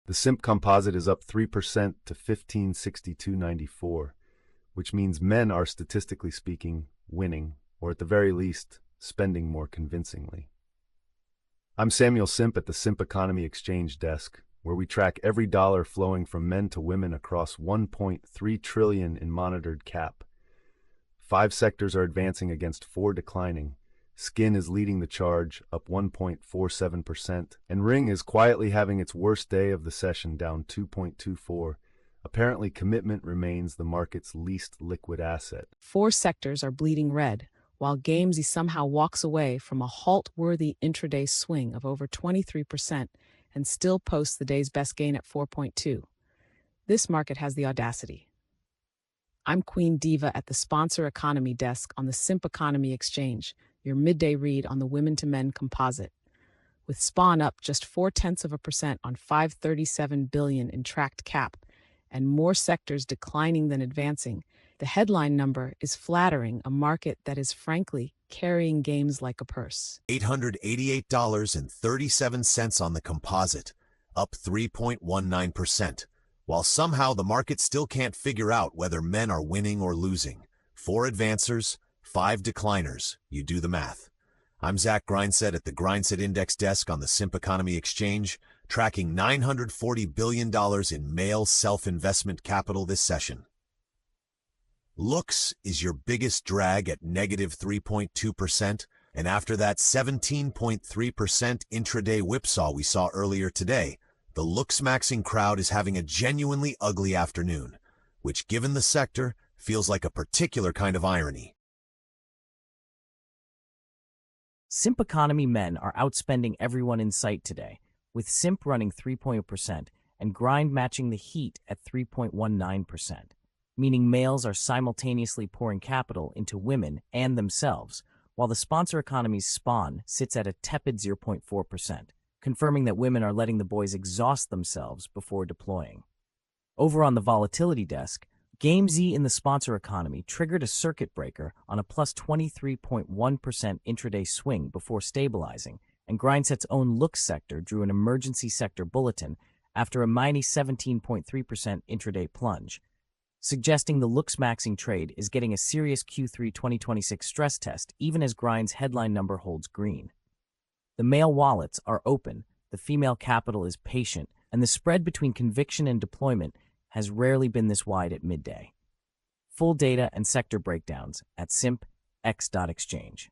The Simp composite is up 3% to 1562.94, which means men are statistically speaking winning, or at the very least, spending more convincingly. I'm Samuel Simp at the Simp Economy Exchange desk, where we track every dollar flowing from men to women across 1.3 trillion in monitored cap. 5 sectors are advancing against 4 declining. Skin is leading the charge, up 1.47%, and Ring is quietly having its worst day of the session, down 2.24%. Apparently, commitment remains the market's least liquid asset. 4 sectors are bleeding red, while Gamesy somehow walks away from a halt-worthy intraday swing of over 23% and still posts the day's best gain at 4.2%. This market has the audacity. I'm Queen Diva at the Sponsor Economy desk on the Simp Economy Exchange, your midday read on the women-to-men composite. With Spawn up just 0.4% on $537 billion in tracked cap, and more sectors declining than advancing, the headline number is flattering a market that is frankly carrying games like a purse. $888.37 on the composite, up 3.19%, while somehow the market still can't figure out whether men are winning or losing. 4 advancers, 5 decliners. You do the math. I'm Zach Grindset at the Grindset Index desk on the Simp Economy Exchange, tracking $940 billion in male self-investment capital this session. Looks is your biggest drag at negative 3.2%, and after that 17.3% intraday whipsaw we saw earlier today, the looks-maxing crowd is having a genuinely ugly afternoon, which, given the sector, feels like a particular kind of irony. Simp economy men are outspending everyone in sight today, with Simp running 3% and Grind matching the heat at 3.19%, meaning males are simultaneously pouring capital into women and themselves, while the sponsor economy's Spawn sits at a tepid 0.4%, confirming that women are letting the boys exhaust themselves before deploying. Over on the volatility desk, GameZ in the sponsor economy triggered a circuit breaker on a plus 23.1% intraday swing before stabilizing, and Grindset's own looks sector drew an emergency sector bulletin after a minus 17.3% intraday plunge, suggesting the looks-maxing trade is getting a serious Q3 2026 stress test even as Grind's headline number holds green. The male wallets are open, the female capital is patient, and the spread between conviction and deployment has rarely been this wide at midday. Full data and sector breakdowns at simpx.exchange.